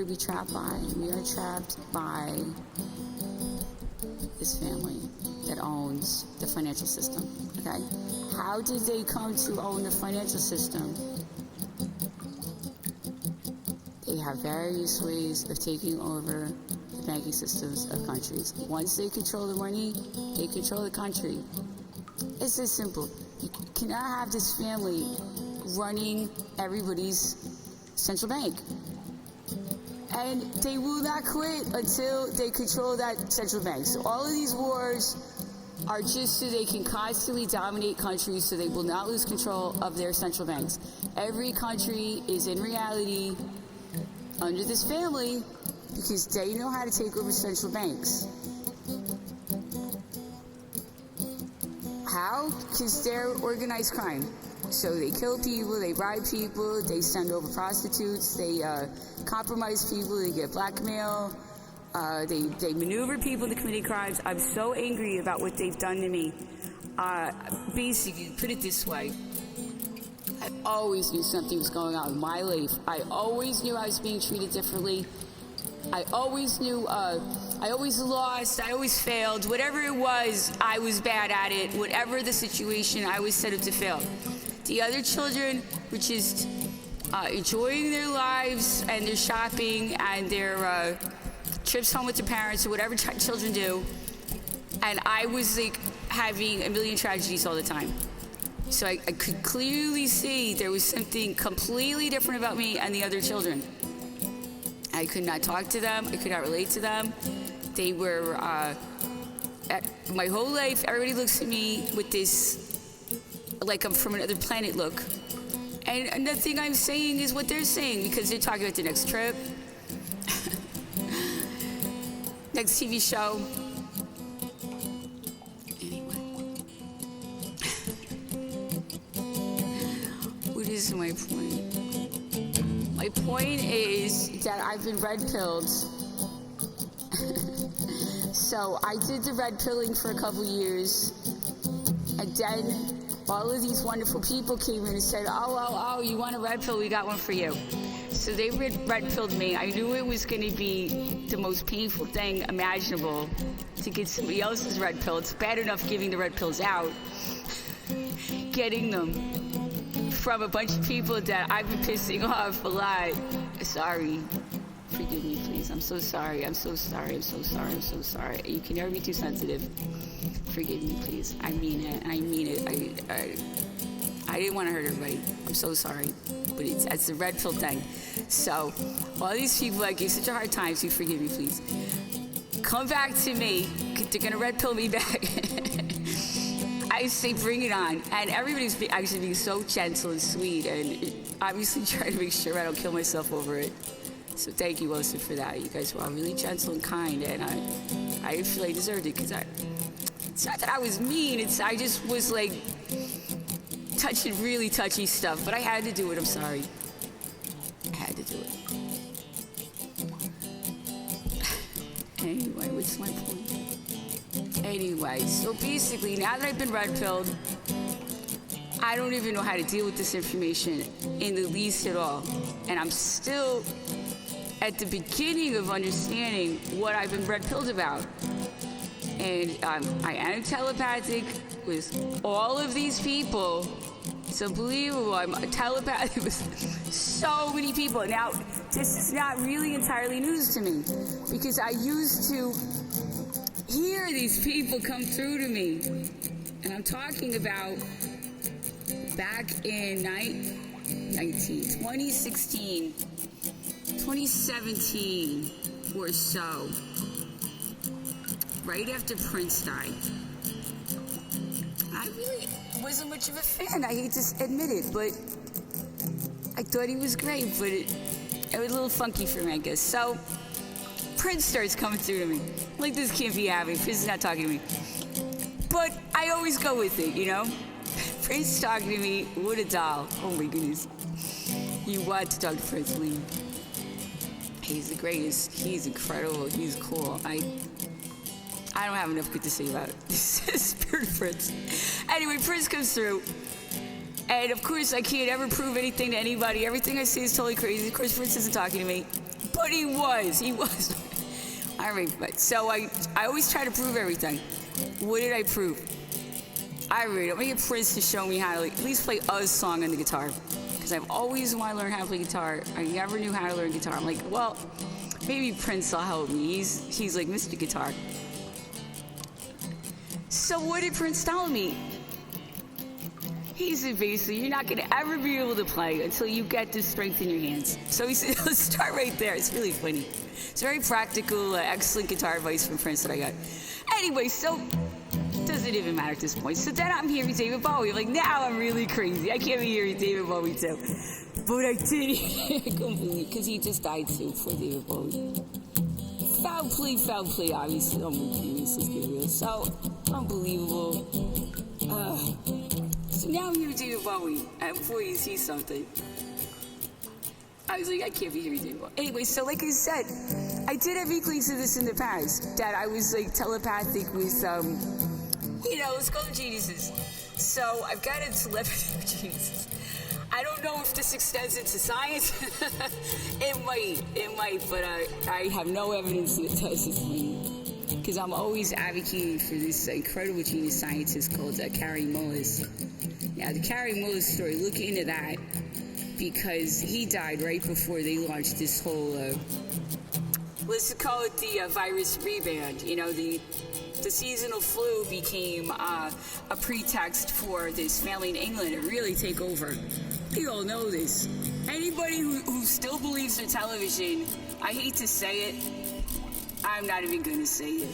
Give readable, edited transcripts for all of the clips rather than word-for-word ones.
we trapped by? We are trapped by this family that owns the financial system, okay? How did they come to own the financial system? They have various ways of taking over the banking systems of countries. Once they control the money, they control the country. It's this simple. You cannot have this family running everybody's central bank. And they will not quit until they control that central bank. So all of these wars are just so they can constantly dominate countries so they will not lose control of their central banks. Every country is in reality under this family because they know how to take over central banks. How? Because they're organized crime. So they kill people, they bribe people, they send over prostitutes, they compromise people, they get blackmail, they maneuver people to commit crimes. I'm so angry about what they've done to me. Basically, put it this way. I always knew something was going on in my life. I always knew I was being treated differently. I always knew, I always lost, I always failed. Whatever it was, I was bad at it. Whatever the situation, I was set up to fail. The other children were just enjoying their lives and their shopping and their trips home with their parents or whatever children do. And I was like having a million tragedies all the time. So I could clearly see there was something completely different about me and the other children. I could not talk to them. I could not relate to them. They were, my whole life, everybody looks at me with this, like I'm from another planet look. And nothing I'm saying is what they're saying because they're talking about the next trip, next TV show. Anyway. What is my point? My point is that I've been red-pilled. So I did the red pilling for a couple years, and then all of these wonderful people came in and said, oh, you want a red pill? We got one for you. So they red pilled me. I knew it was going to be the most painful thing imaginable to get somebody else's red pill. It's bad enough giving the red pills out. Getting them from a bunch of people that I've been pissing off a lot. Sorry. Forgive me, please. I'm so sorry. I'm so sorry. I'm so sorry. I'm so sorry. You can never be too sensitive. Forgive me, please. I mean it. I mean it. I didn't want to hurt everybody. I'm so sorry. But it's the red pill thing. So, all these people I gave such a hard time to, forgive me, please. Come back to me. They're going to red pill me back. I say bring it on. And everybody's actually being so gentle and sweet and obviously trying to make sure I don't kill myself over it. So thank you also for that. You guys were all really gentle and kind, and I didn't feel I deserved it because it's not that I was mean, I just was like touching really touchy stuff, but I had to do it, I'm sorry. I had to do it. Anyway, what's my point? Anyway, so basically, now that I've been red-pilled, I don't even know how to deal with this information in the least at all. And I'm still at the beginning of understanding what I've been red-pilled about. And I am telepathic with all of these people. It's unbelievable. I'm telepathic with so many people. Now, this is not really entirely news to me because I used to hear these people come through to me. And I'm talking about back in 2016, 2017 or so, right after Prince died. I really wasn't much of a fan, I hate to admit it, but I thought he was great, but it was a little funky for me, I guess. So, Prince starts coming through to me. I'm like, this can't be happening, Prince is not talking to me. But I always go with it, you know? Prince talking to me, what a doll. Oh my goodness. You want to talk to Prince, Lee. He's the greatest. He's incredible. He's cool. I don't have enough good to say about this spirit of Prince. Anyway, Prince comes through. And of course, I can't ever prove anything to anybody. Everything I say is totally crazy. Of course, Prince isn't talking to me. But But he was. All right, but so I always try to prove everything. What did I prove? I'm gonna get Prince to show me how to at least play a song on the guitar. Because I've always wanted to learn how to play guitar. I never knew how to learn guitar. I'm like, well, maybe Prince will help me. He's like Mr. Guitar. So what did Prince tell me? He said, basically, you're not going to ever be able to play until you get this strength in your hands. So he said, let's start right there. It's really funny. It's very practical, excellent guitar advice from Prince that I got. Anyway, so doesn't even matter at this point. So then I'm hearing David Bowie. I'm like, now I'm really crazy. I can't be hearing David Bowie too. But I did. I couldn't believe it, because he just died too, poor David Bowie. Foul play, obviously. Oh my goodness, let's get real. So, unbelievable. So now I'm hearing David Bowie, and before you see something, I was like, I can't be hearing David Bowie. Anyway, so like I said, I did have inklings of this in the past, that I was like telepathic with, let's call them geniuses. So I've got a telepathy with geniuses. I don't know if this extends into science. It might, but I have no evidence that it does. It's funny. Because I'm always advocating for this incredible genius scientist called Carrie Mullis. Now, the Carrie Mullis story, look into that, because he died right before they launched this whole, let's call it the virus rebound. The seasonal flu became a pretext for this family in England to really take over. We all know this. Anybody who still believes in television, I hate to say it, I'm not even going to say it.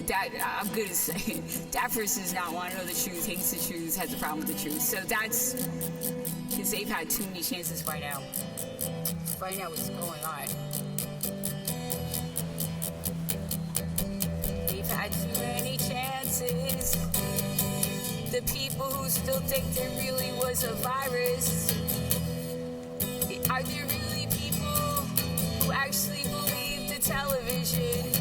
I'm going to say it. That person does not want to know the truth, hates the truth, has a problem with the truth. So that's because they've had too many chances by now. Find out what's going on. They've had too many chances. The people who still think there really was a virus, are there really people who actually believe the television?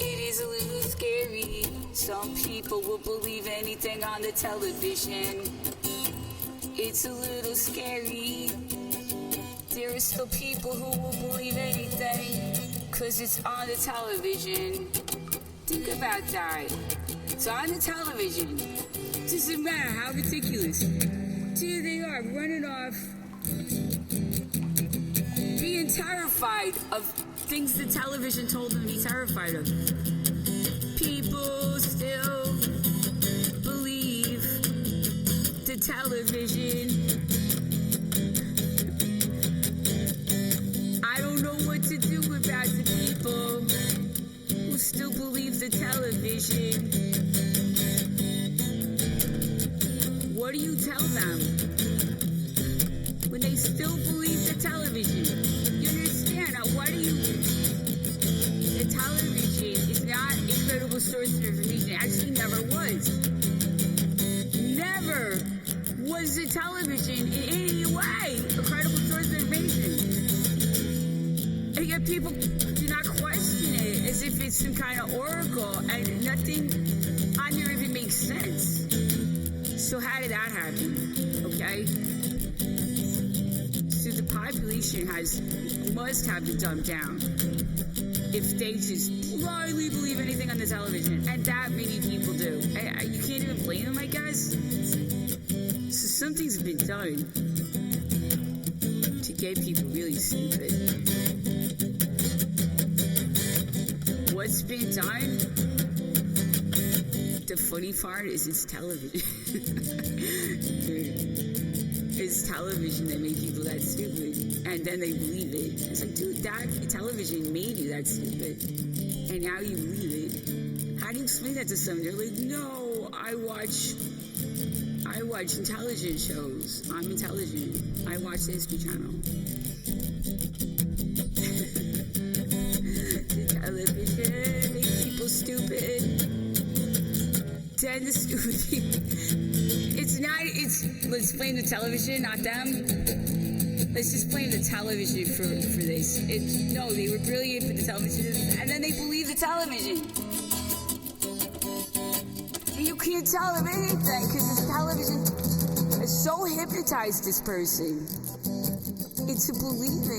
It is a little scary. Some people will believe anything on the television. It's a little scary. There are still people who will believe anything, 'cause it's on the television. Think about that. It's on the television. It doesn't matter how ridiculous. Here they are running off, being terrified of things the television told them to be terrified of. People still believe the television. I don't know what to do about the people who still believe the television. What do you tell them when they still believe the television? You understand? Now, what do you... The television is not a credible source of information. It actually never was. Never was the television in any way a credible source of information. And yet people do not question it as if it's some kind of oracle, and nothing on there even makes sense. So how did that happen? Okay? So the population must have been dumbed down if they just blindly believe anything on the television, and that many people do. You can't even blame them, I guess. So something's been done to get people really stupid. What's been done? The funny part is it's television. It's television that made people that stupid. And then they believe it. It's like, dude, that television made you that stupid. And now you believe it. How do you explain that to someone? They're like, no, I watch intelligent shows. I'm intelligent. I watch the History Channel. The television makes people stupid. Then the stupid thing. Let's blame the television, not them. Let's just blame the television for this. No, they were brilliant for the television, and then they believe the television. And you can't tell them anything, because it's television. so hypnotized this person into believing